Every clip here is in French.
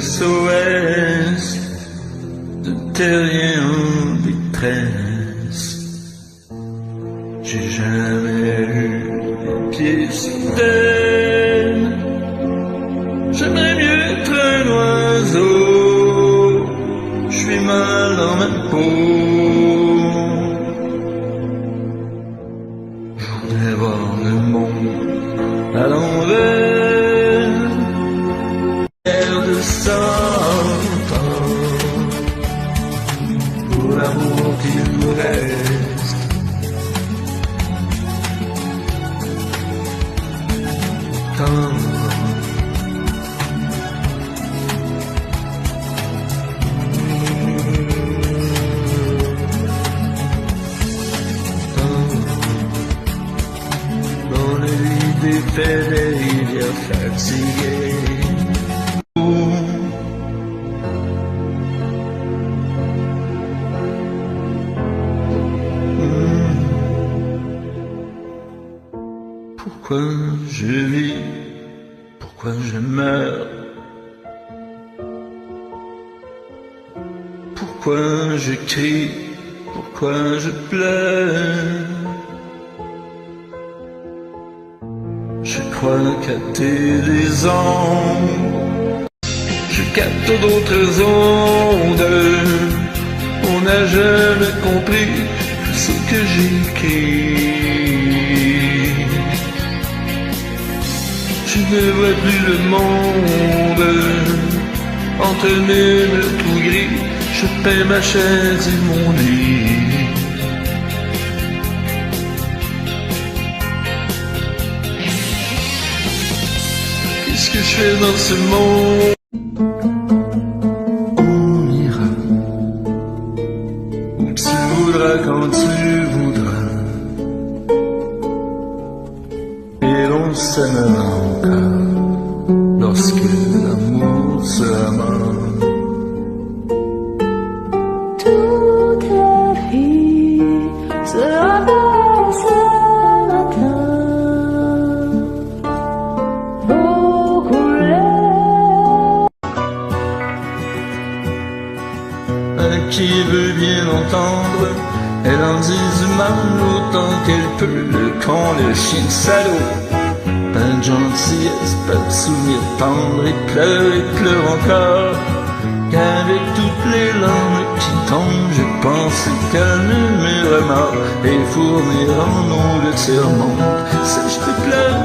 SOS de terrier en détresse. J'ai jamais eu les pieds sur terre. J'aimerais mieux être un oiseau. Je suis mal dans ma peau. Je voudrais voir le monde à l'envers. L'air de 100 ans pour l'amour qu'il nous reste. Dans les lits défaits des rivières fatiguées. Pourquoi je vis? Pourquoi je meurs? Pourquoi je crie? Pourquoi je pleure? Je crois capter des ondes. Je capte d'autres ondes. On n'a jamais compris ce que j'écris. Je ne vois plus le monde. Entre mes murs tout gris, je paie ma chaise et mon lit. Qu'est-ce que je fais dans ce monde? On ira où tu voudras quand tu voudras. Et l'on s'aimera encore lorsque l'amour sera mort. Toute la vie sera belle ce matin. Aux couleurs. Qui veut bien entendre, elle en dit du mal autant qu'elle peut. Le con, le chien salaud. Pas de gentillesse, pas de souvenirs tendres. Et pleure encore. Qu'avec toutes les larmes qui tombent, je pense calmer mes remords et fournir en eau le tiers-monde. Si je te pleure,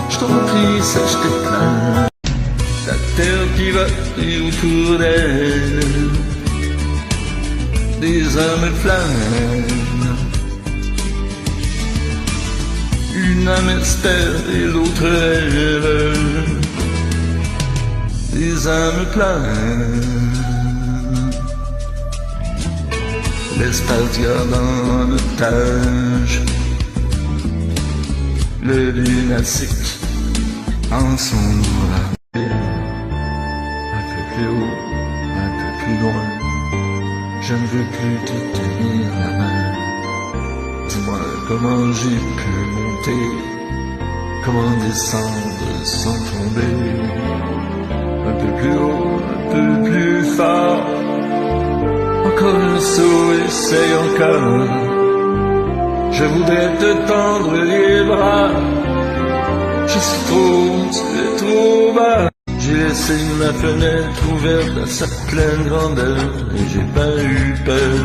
je t'en prie, si je te pleure. La terre qui va et autour d'elle, des hommes flânent. Une âme espère et l'autre rêve. Des âmes pleines. L'espace garde en otage le lunatique en son bras. Un peu plus haut, un peu plus loin. Je ne veux plus te tenir la main. Dis-moi comment j'ai pu monter, comment descendre sans tomber. Un peu plus haut, un peu plus fort. Encore un saut, essaye encore. Je voudrais te tendre les bras. Je suis trop, tu es trop bas. J'ai laissé ma fenêtre ouverte à sa pleine grandeur et j'ai pas eu peur.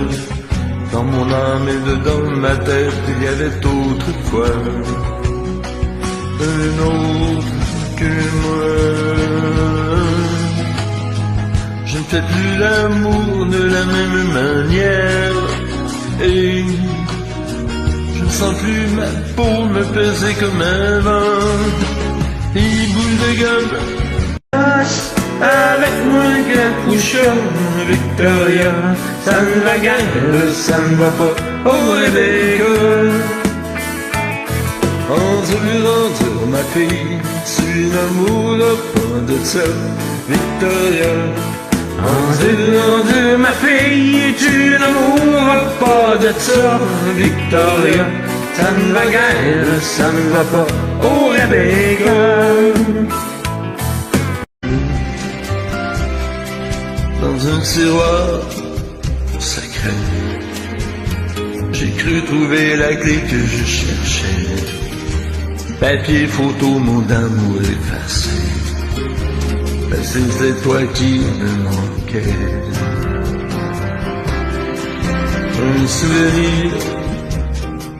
Dans mon âme et dedans ma tête, il y avait autrefois un autre que moi. Je ne fais plus l'amour de la même manière et je ne sens plus ma peau me peser comme avant. Et boule de gomme, avec moi capuchon, Victoria, ça ne va guère, ça ne va pas au Rebecca. Endure, ma fille, tu n'amourras pas de ça, Victoria. Endure, ma fille, tu n'amourras pas de ça, Victoria. Ça ne va guère, ça ne va pas au Rebecca. tiroir secret, j'ai cru trouver la clé que je cherchais. Papier, photo, mot d'amour effacé, mais c'était toi qui me manquais. Un souvenir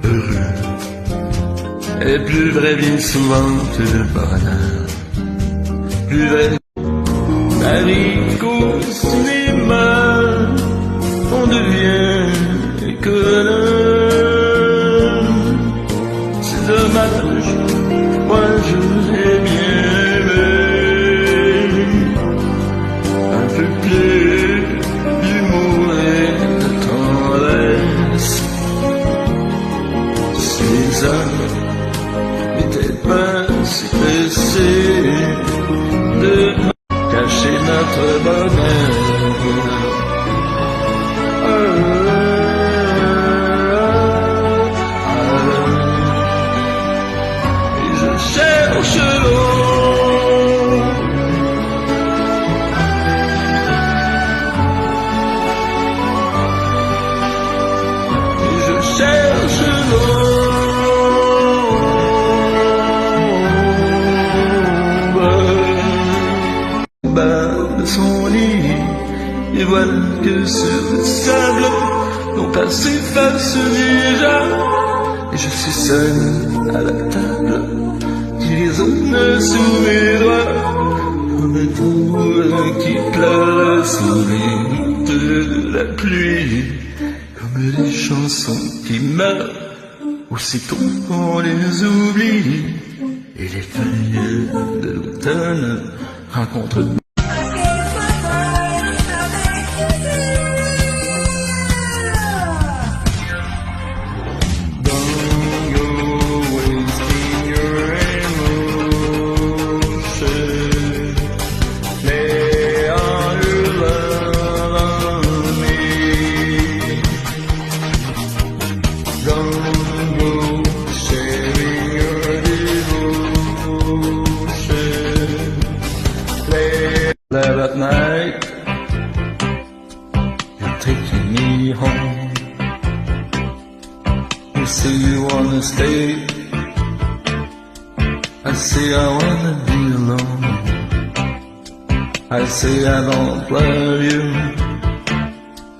heureux est plus vrai bien souvent que le bonheur. Plus vrai, Paris qu'au cinéma, on devient économe. C'est dommage, moi je l'ai bien aimé. Un peu plus d'humour et de tendresse. Si les hommes n'étaient pas si pressés de cacher notre bonheur. Et je cherche l'eau. Et je cherche l'eau. De son lit, et voilà que sur le sable, nos pas s'effacent déjà, et je suis seul à la table, qui résonne sous mes doigts, comme un tour qui pleure sous les de la pluie, comme des chansons qui meurent, aussitôt on les oublie, et les feuilles de l'automne rencontrent. Late at night, you're taking me home. You say you wanna stay, I say I wanna be alone. I say I don't love you,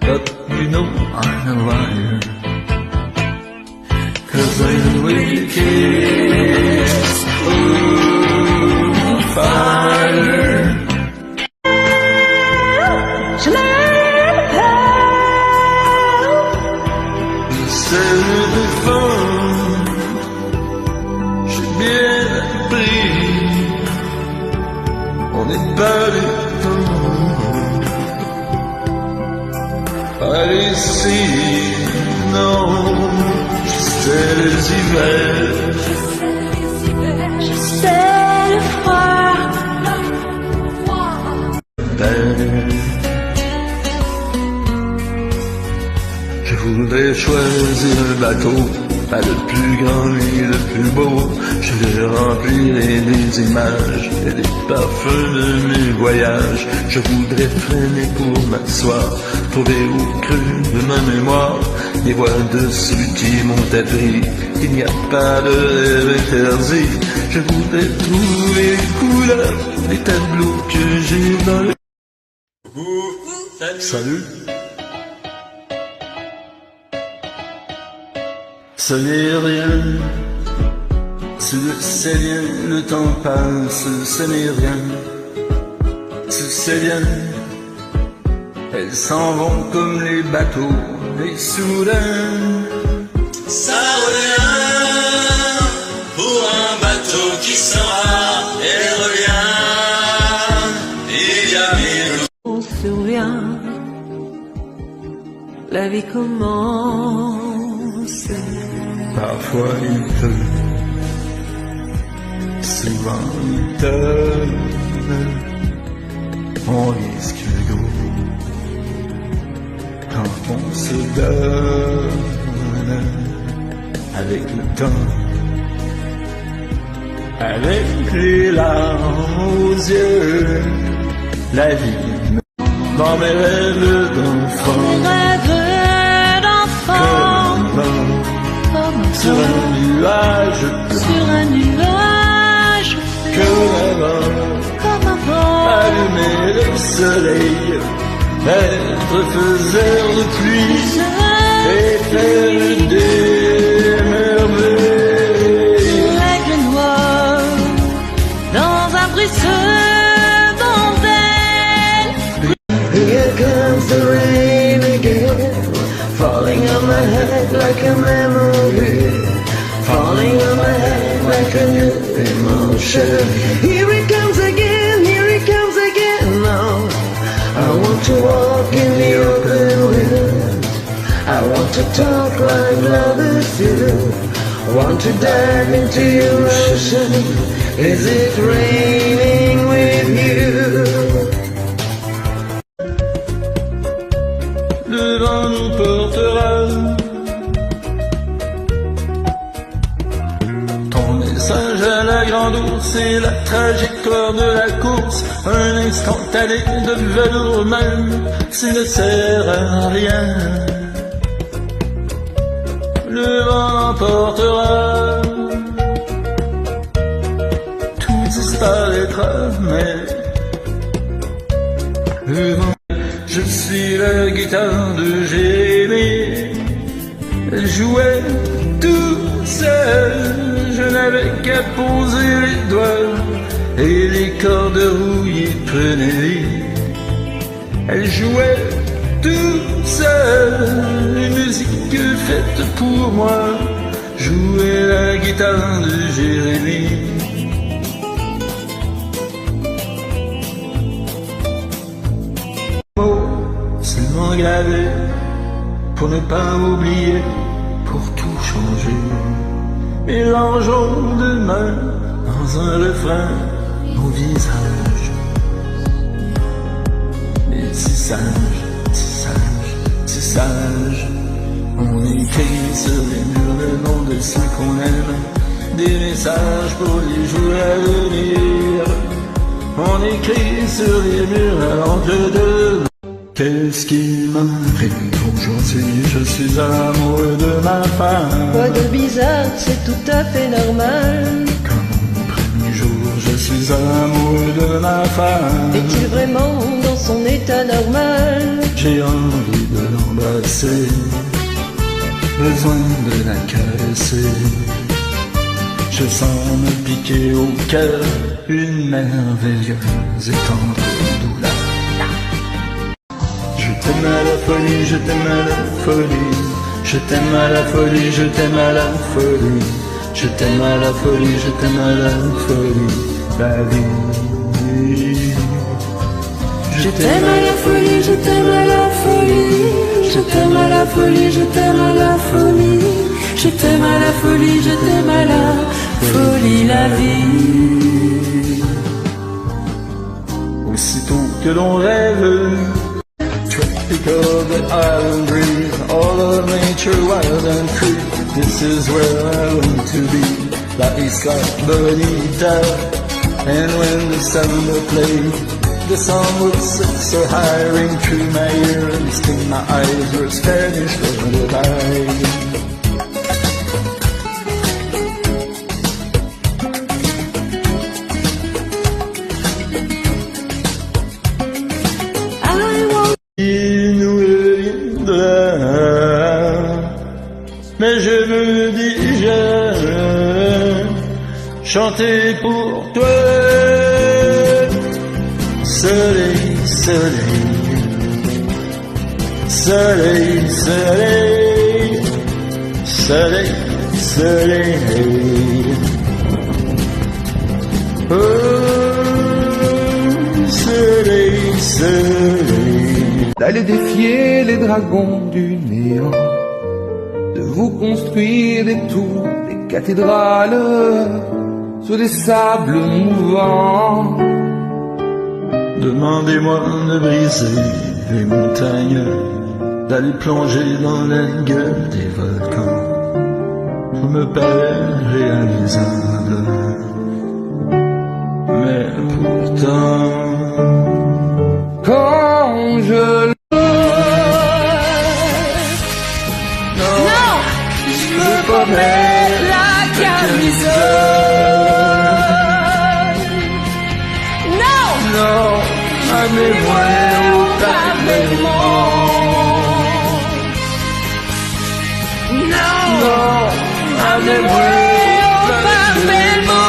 but you know I'm a liar. 'Cause when we kiss, ooh, fire. Je n'ai pas. J'essaie de me défendre, j'ai bien appris, on n'est pas des temps. Pas ici, non, je sais les hivers. Je sais le froid. Je voudrais choisir un bateau, pas le plus grand ni le plus beau. Je le remplirai des images et des parfums de mes voyages. Je voudrais freiner pour m'asseoir, trouver au creux de ma mémoire les voix de ceux qui m'ont appris qu'il n'y a pas de rêve interdit. Je voudrais trouver les couleurs des tableaux que j'ai dans le... Salut. Ce n'est rien, ce c'est bien, le temps passe, ce n'est rien, ce c'est bien. Elles s'en vont comme les bateaux, et soudain, ça revient pour un bateau qui s'en va, elle revient, il y a mille. On se souvient, la vie commence. parfois il pleut, souvent il donne, on risque l'eau quand on se donne avec le temps, avec les larmes aux yeux, la vie me dans mes rêves d'enfant. Rêve d'enfant, Comme sur un nuage, sur un nuage, que avant comme avant. allumer le soleil, être faiseur de pluie et faire des merveilles. L'aigle noir dans un ruisseau d'Andelle. Here comes the rain again, falling on my head like a memory, falling on my head like a new emotion. Here it comes again, now. I want to walk in the open wind, I want to talk like lovers do, want to dive into your ocean. Is it raining with you? Le vent nous portera. Ton message à la grande ours et la trajectoire de la course, un instantané de velours même, s'il ne sert à rien. Le vent emportera, tout disparaîtra, mais le vent. Je suis la guitare de Jérémie, elle jouait tout seul, je n'avais qu'à poser les doigts, et les cordes rouillées prenaient vie. Elle jouait tout seul, une musique faite pour moi, jouait la guitare de Jérémie. Seulement gravé pour ne pas oublier, pour tout changer. Mélangeons demain dans un refrain nos visages. Mais si sage, si sage, si sage, on écrit sur les murs le nom de ceux qu'on aime, des messages pour les jours à venir. On écrit sur les murs à l'encre de. Qu'est-ce qui m'arrive aujourd'hui? Je suis amoureux de ma femme. Quoi de bizarre, c'est tout à fait normal. Comme mon premier jour, je suis amoureux de ma femme. Est-il vraiment dans son état normal? J'ai envie de l'embrasser, besoin de la caresser. Je sens me piquer au cœur une merveilleuse et tendre douleur. Je t'aime à la folie, je t'aime à la folie, je t'aime à la folie, je t'aime à la folie, je t'aime à la folie, je t'aime à la folie, la vie. Je t'aime à la folie, je t'aime à la folie, je t'aime à la folie, je t'aime à la folie, je t'aime à la folie, je t'aime à la folie, la vie. Aussitôt que l'on rêve, because the island breeze, all of nature wild and free. This is where I want to be, La Isla Bonita. And when the samba played, the song would sit so high, ring through my ear and sting my eyes were Spanish lullaby. Mais je veux déjà chanter pour toi. Soleil, soleil, soleil, soleil, soleil, soleil. Oh, soleil, soleil. D'aller défier les dragons du néant, de vous construire des tours, des cathédrales sur des sables mouvants. Demandez-moi de briser les montagnes, d'aller plonger dans la gueule des volcans. Tout me paraît réalisable, mais pourtant, quand je Non, amenez-moi au pavement. Non, amenez-moi au pavement.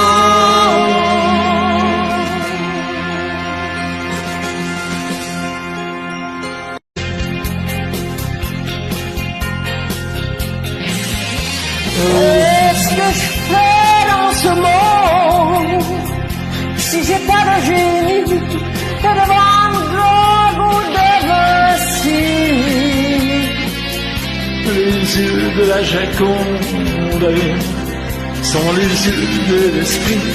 Qu'est-ce que je fais dans ce monde si j'ai pas de génie et de Van Gogh ou de Vinci? Les yeux de la Jaconde sont les yeux de l'esprit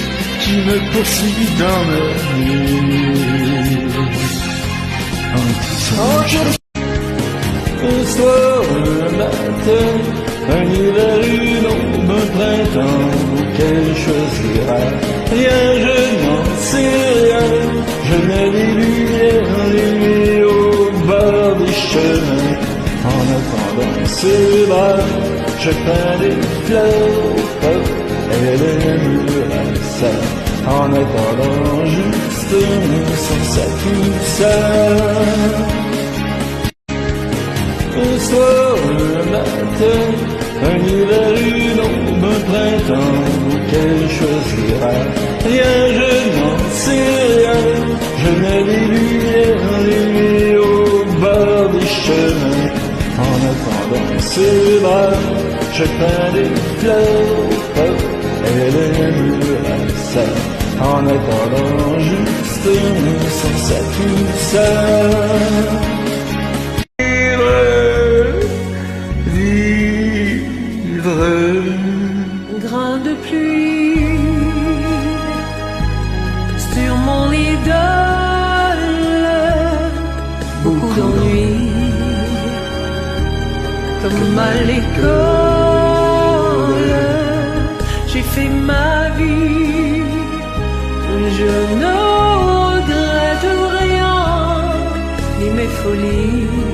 qui me poursuit dans ma nuit. Un soir, un matin, un hiver, une aube, un printemps auquel choisira rien, je n'en sais rien. Je mets des lumières au bord des chemins. En attendant cela, je peins des fleurs, elle aimera ça. En attendant juste son sac tout ça. Un soir, un matin, un hiver, une aube, un printemps auquel choisira rien, je n'en sais rien. Je mets des lumières au bord des chemins. En attendant cela, je peins des fleurs, elle aimera ça. En attendant juste sans ça tout ça. Grain de pluie sur mon idole, beaucoup d'ennuis comme à l'école. J'ai fait ma vie, je ne regrette rien, ni mes folies.